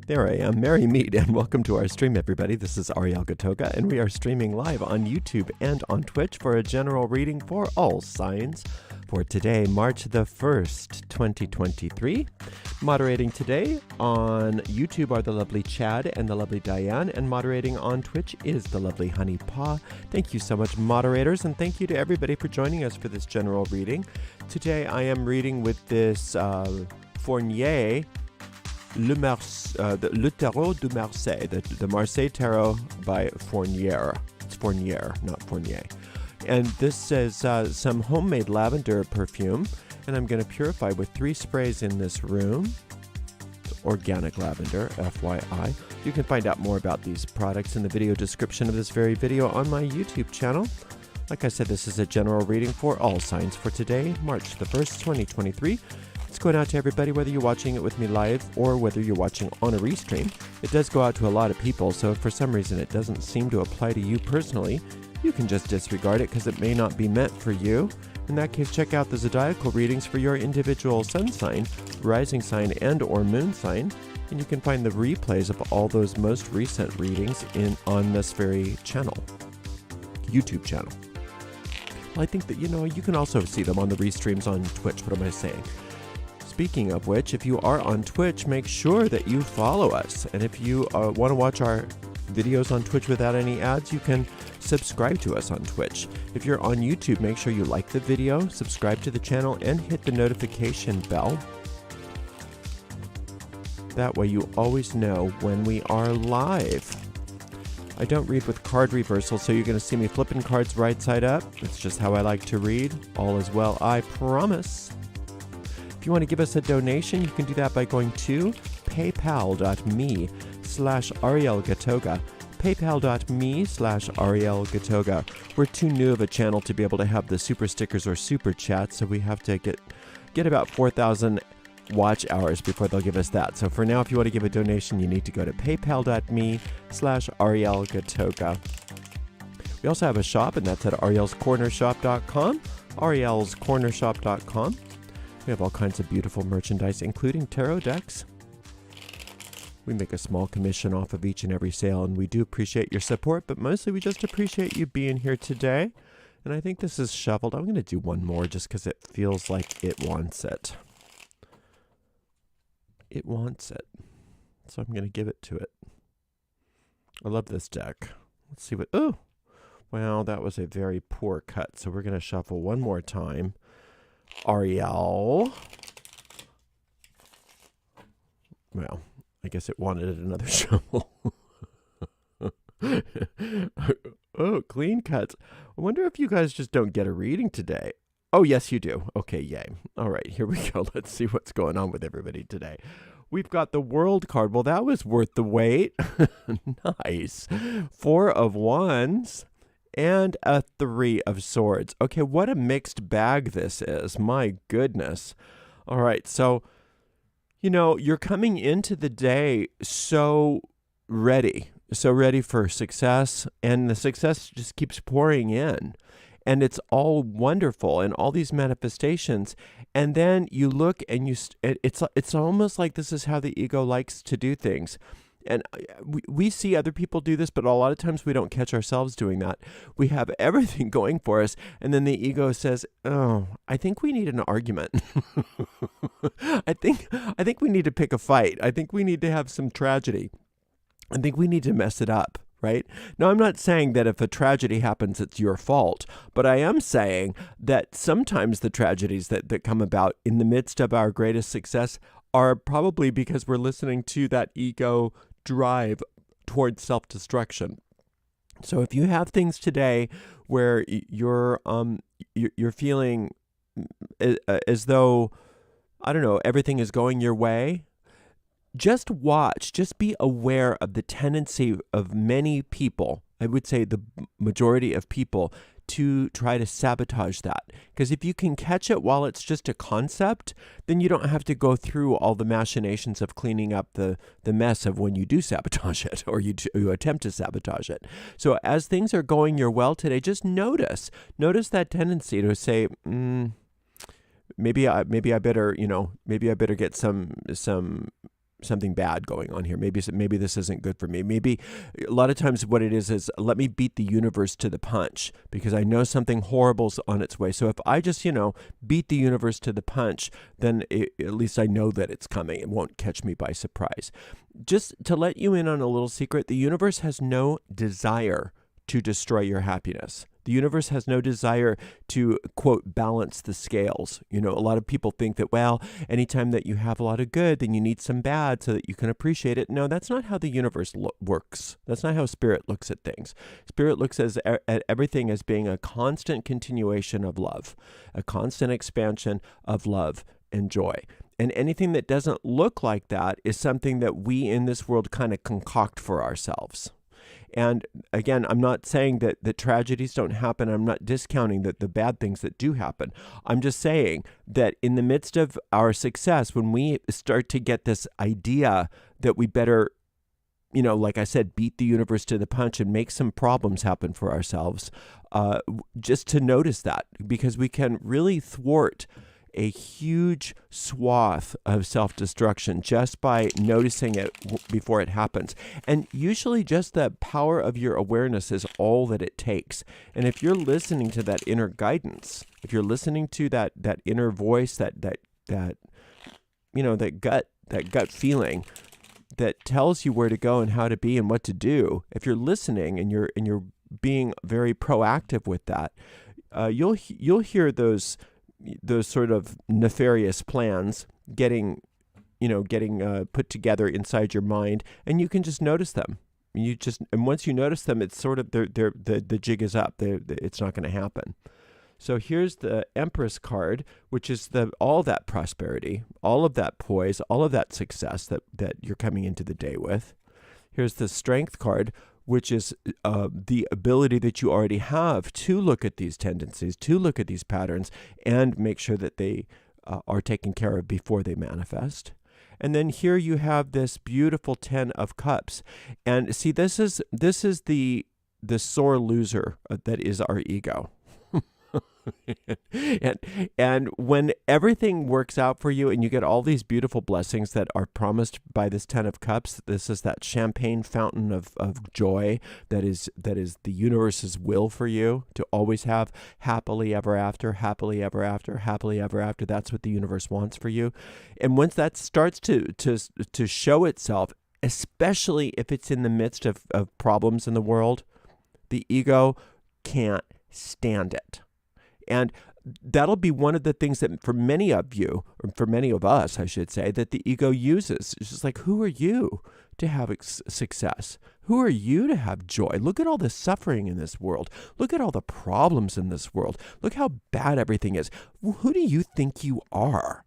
There I am, Merry Meet, and welcome to our stream, everybody. This is Ariel, and we are streaming live on YouTube and on Twitch for a general reading for all signs for today, March the 1st, 2023. Moderating today on YouTube are the lovely Chad and the lovely Diane, and moderating on Twitch is the lovely Honey Paw. Thank you so much, moderators, and thank you to everybody for joining us for this general reading. Today I am reading with this Fournier, Le Tarot de Marseille, the Marseille Tarot by Fournier. It's Fournier, not Fournier. And this says some homemade lavender perfume, and I'm going to purify with 3 sprays in this room. It's organic lavender, FYI. You can find out more about these products in the video description of this very video on my YouTube channel. Like I said, this is a general reading for all signs for today, March the 1st, 2023. It's going out to everybody, whether you're watching it with me live or whether you're watching on a restream. It does go out to a lot of people, so if for some reason it doesn't seem to apply to you personally, you can just disregard it because it may not be meant for you. In that case, check out the zodiacal readings for your individual sun sign, rising sign, and or moon sign, and you can find the replays of all those most recent readings on this very channel, YouTube channel. Well, I think that, you can also see them on the restreams on Twitch. What am I saying? Speaking of which, if you are on Twitch, make sure that you follow us. And if you want to watch our videos on Twitch without any ads, you can subscribe to us on Twitch. If you're on YouTube, make sure you like the video, subscribe to the channel, and hit the notification bell. That way you always know when we are live. I don't read with card reversal, so you're going to see me flipping cards right side up. It's just how I like to read. All is well, I promise. If you want to give us a donation, you can do that by going to paypal.me/ArielGatoga. paypal.me/ArielGatoga. We're too new of a channel to be able to have the super stickers or super chats, so we have to get about 4,000 watch hours before they'll give us that. So for now, if you want to give a donation, you need to go to paypal.me/ArielGatoga. We also have a shop, and that's at arielscornershop.com. arielscornershop.com. We have all kinds of beautiful merchandise, including tarot decks. We make a small commission off of each and every sale, and we do appreciate your support, but mostly we just appreciate you being here today. And I think this is shuffled. I'm going to do one more just because it feels like it wants it. It wants it. So I'm going to give it to it. I love this deck. Let's see what... Oh! Well, that was a very poor cut, so we're going to shuffle one more time. Ariel. Well, I guess it wanted another shuffle. Oh, clean cuts. I wonder if you guys just don't get a reading today. Oh, yes, you do. Okay, yay. All right, here we go. Let's see what's going on with everybody today. We've got the World card. Well, that was worth the wait. Nice. 4 of Wands. And a 3 of Swords. Okay, what a mixed bag this is. My goodness. All right, so, you're coming into the day so ready for success, and the success just keeps pouring in. And it's all wonderful and all these manifestations. And then you look and it's almost like this is how the ego likes to do things. And we see other people do this, but a lot of times we don't catch ourselves doing that. We have everything going for us, and then the ego says, "Oh, I think we need an argument. I think we need to pick a fight. I think we need to have some tragedy. I think we need to mess it up." Right? Now, I'm not saying that if a tragedy happens, it's your fault, but I am saying that sometimes the tragedies that come about in the midst of our greatest success are probably because we're listening to that ego drive towards self-destruction. So if you have things today where you're feeling as though, I don't know, everything is going your way, just watch, just be aware of the tendency of many people, I would say the majority of people, to try to sabotage that. Because if you can catch it while it's just a concept, then you don't have to go through all the machinations of cleaning up the mess of when you do sabotage it or you attempt to sabotage it. So as things are going your well today, just notice that tendency to say, maybe I better get some something bad going on here. Maybe this isn't good for me. Maybe a lot of times what it is let me beat the universe to the punch because I know something horrible's on its way. So if I just, beat the universe to the punch, then at least I know that it's coming. It won't catch me by surprise. Just to let you in on a little secret, the universe has no desire to destroy your happiness. The universe has no desire to, quote, balance the scales. A lot of people think that, well, anytime that you have a lot of good, then you need some bad so that you can appreciate it. No, that's not how the universe works. That's not how spirit looks at things. Spirit looks at everything as being a constant continuation of love, a constant expansion of love and joy. And anything that doesn't look like that is something that we in this world kind of concoct for ourselves. And again, I'm not saying that the tragedies don't happen. I'm not discounting the bad things that do happen. I'm just saying that in the midst of our success, when we start to get this idea that we better, like I said, beat the universe to the punch and make some problems happen for ourselves, just to notice that, because we can really thwart a huge swath of self-destruction just by noticing it before it happens. And usually just the power of your awareness is all that it takes. And if you're listening to that inner guidance, if you're listening to that inner voice, that gut feeling that tells you where to go and how to be and what to do, if you're listening and you're being very proactive with that, you'll hear those sort of nefarious plans getting put together inside your mind, and you can just notice them. And once you notice them, it's sort of the jig is up. It's not going to happen. So here's the Empress card, which is all that prosperity, all of that poise, all of that success that you're coming into the day with. Here's the Strength card, which is the ability that you already have to look at these tendencies, to look at these patterns, and make sure that they are taken care of before they manifest. And then here you have this beautiful 10 of Cups. And see, this is the sore loser that is our ego. and when everything works out for you and you get all these beautiful blessings that are promised by this 10 of Cups, this is that champagne fountain of joy that is the universe's will for you to always have happily ever after, happily ever after, happily ever after. That's what the universe wants for you. And once that starts to show itself, especially if it's in the midst of problems in the world, the ego can't stand it. And that'll be one of the things that for many of you, or for many of us, I should say, that the ego uses. It's just like, who are you to have success? Who are you to have joy? Look at all the suffering in this world. Look at all the problems in this world. Look how bad everything is. Who do you think you are?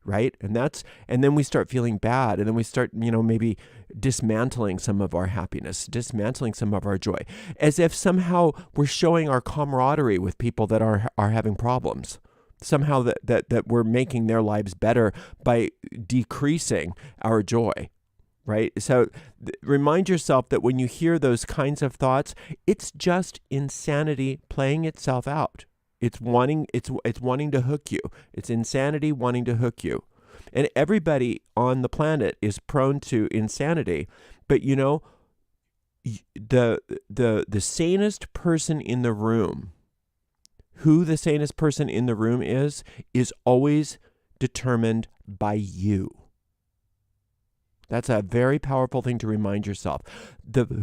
Right? And then we start feeling bad, and then we start, maybe dismantling some of our happiness, dismantling some of our joy, as if somehow we're showing our camaraderie with people that are having problems. Somehow that we're making their lives better by decreasing our joy. Right? So remind yourself that when you hear those kinds of thoughts, it's just insanity playing itself out. It's wanting to hook you. It's insanity wanting to hook you. And everybody on the planet is prone to insanity. But the sanest person in the room, who the sanest person in the room is always determined by you. That's a very powerful thing to remind yourself.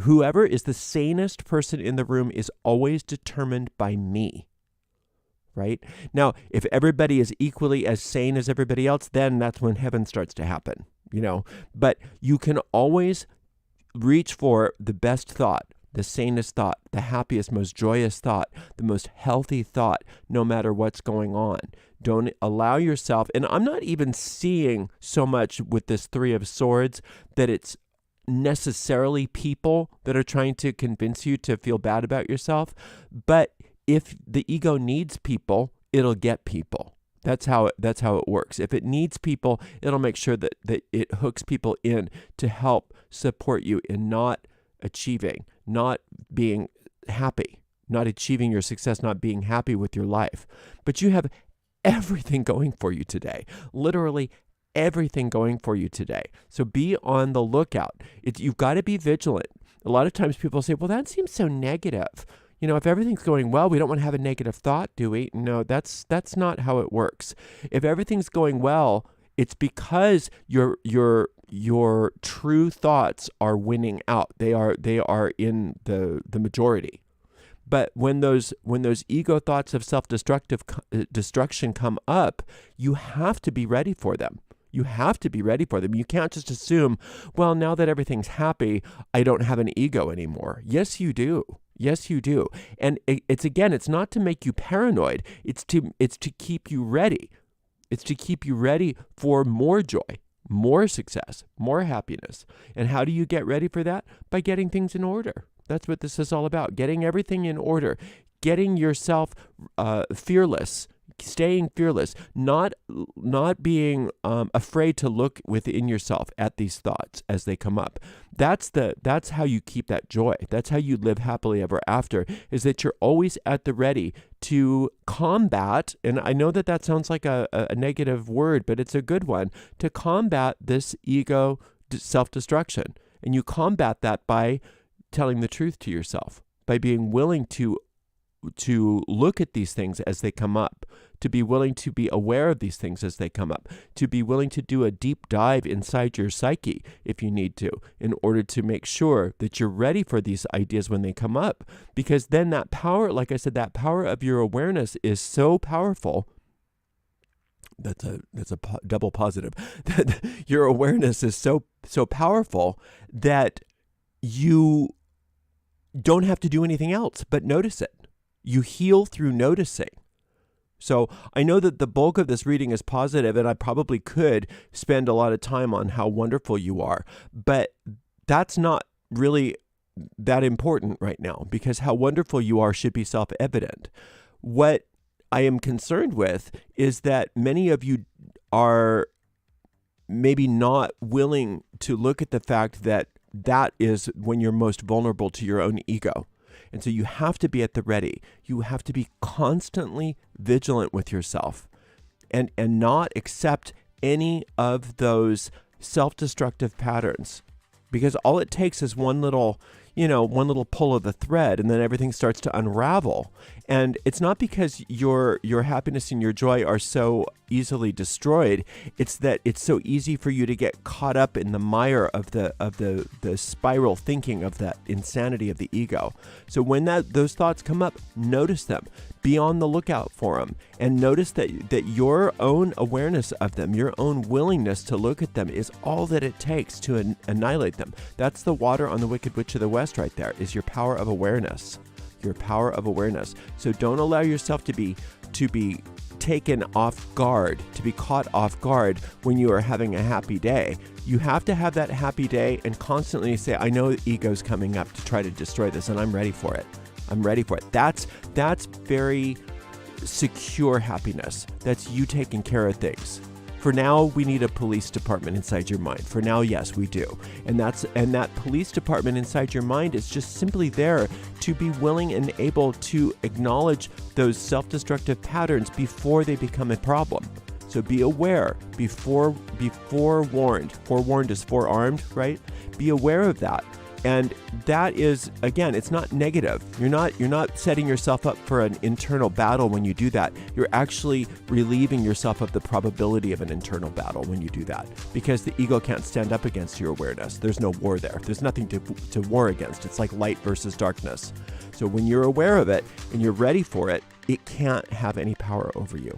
Whoever is the sanest person in the room is always determined by me. Right? Now, if everybody is equally as sane as everybody else, then that's when heaven starts to happen, But you can always reach for the best thought, the sanest thought, the happiest, most joyous thought, the most healthy thought, no matter what's going on. Don't allow yourself, and I'm not even seeing so much with this 3 of Swords that it's necessarily people that are trying to convince you to feel bad about yourself, but if the ego needs people, it'll get people. That's how it works. If it needs people, it'll make sure that it hooks people in to help support you in not achieving, not being happy, not achieving your success, not being happy with your life. But you have everything going for you today. Literally everything going for you today. So be on the lookout. You've got to be vigilant. A lot of times people say, well, that seems so negative. If everything's going well, we don't want to have a negative thought, do we? No, that's not how it works. If everything's going well, it's because your true thoughts are winning out. They are in the majority. But when those ego thoughts of destruction come up, you have to be ready for them. You have to be ready for them. You can't just assume, well, now that everything's happy, I don't have an ego anymore. Yes, you do. Yes, you do. And it's not to make you paranoid. It's to keep you ready. It's to keep you ready for more joy, more success, more happiness. And how do you get ready for that? By getting things in order. That's what this is all about. Getting everything in order. Getting yourself fearless. Staying fearless, not being afraid to look within yourself at these thoughts as they come up. That's how you keep that joy. That's how you live happily ever after, is that you're always at the ready to combat, and I know that sounds like a negative word, but it's a good one, to combat this ego self-destruction. And you combat that by telling the truth to yourself, by being willing to look at these things as they come up, to be willing to be aware of these things as they come up, to be willing to do a deep dive inside your psyche if you need to, in order to make sure that you're ready for these ideas when they come up. Because then that power, like I said, that power of your awareness is so powerful. That's a double positive. That your awareness is so powerful that you don't have to do anything else but notice it. You heal through noticing. So I know that the bulk of this reading is positive, and I probably could spend a lot of time on how wonderful you are, but that's not really that important right now, because how wonderful you are should be self-evident. What I am concerned with is that many of you are maybe not willing to look at the fact that is when you're most vulnerable to your own ego. And so you have to be at the ready. You have to be constantly vigilant with yourself and not accept any of those self-destructive patterns, because all it takes is one little pull of the thread, and then everything starts to unravel. And it's not because your happiness and your joy are so easily destroyed. It's that it's so easy for you to get caught up in the mire of the spiral thinking of that insanity of the ego. So when those thoughts come up, notice them. Be on the lookout for them, and notice that your own awareness of them, your own willingness to look at them, is all that it takes to annihilate them. That's the water on the Wicked Witch of the West right there, is your power of awareness. Your power of awareness. So don't allow yourself to be taken off guard, to be caught off guard when you are having a happy day. You have to have that happy day and constantly say, I know the ego's coming up to try to destroy this, and I'm ready for it. I'm ready for it. That's very secure happiness. That's you taking care of things. For now, we need a police department inside your mind. For now, yes, we do. And that police department inside your mind is just simply there to be willing and able to acknowledge those self-destructive patterns before they become a problem. So be aware, be forewarned. Forewarned is forearmed, right? Be aware of that. And that is, again, it's not negative. You're not setting yourself up for an internal battle when you do that. You're actually relieving yourself of the probability of an internal battle when you do that, because the ego can't stand up against your awareness. There's no war there. There's nothing to war against. It's like light versus darkness. So when you're aware of it and you're ready for it, it can't have any power over you.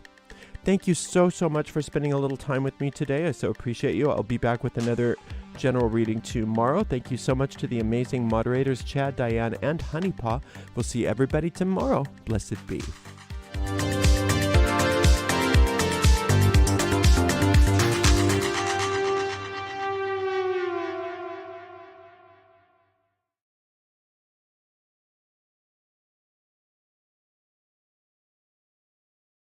Thank you so much for spending a little time with me today. I so appreciate you. I'll be back with another general reading tomorrow. Thank you so much to the amazing moderators, Chad, Diane, and Honeypaw. We'll see everybody tomorrow. Blessed be.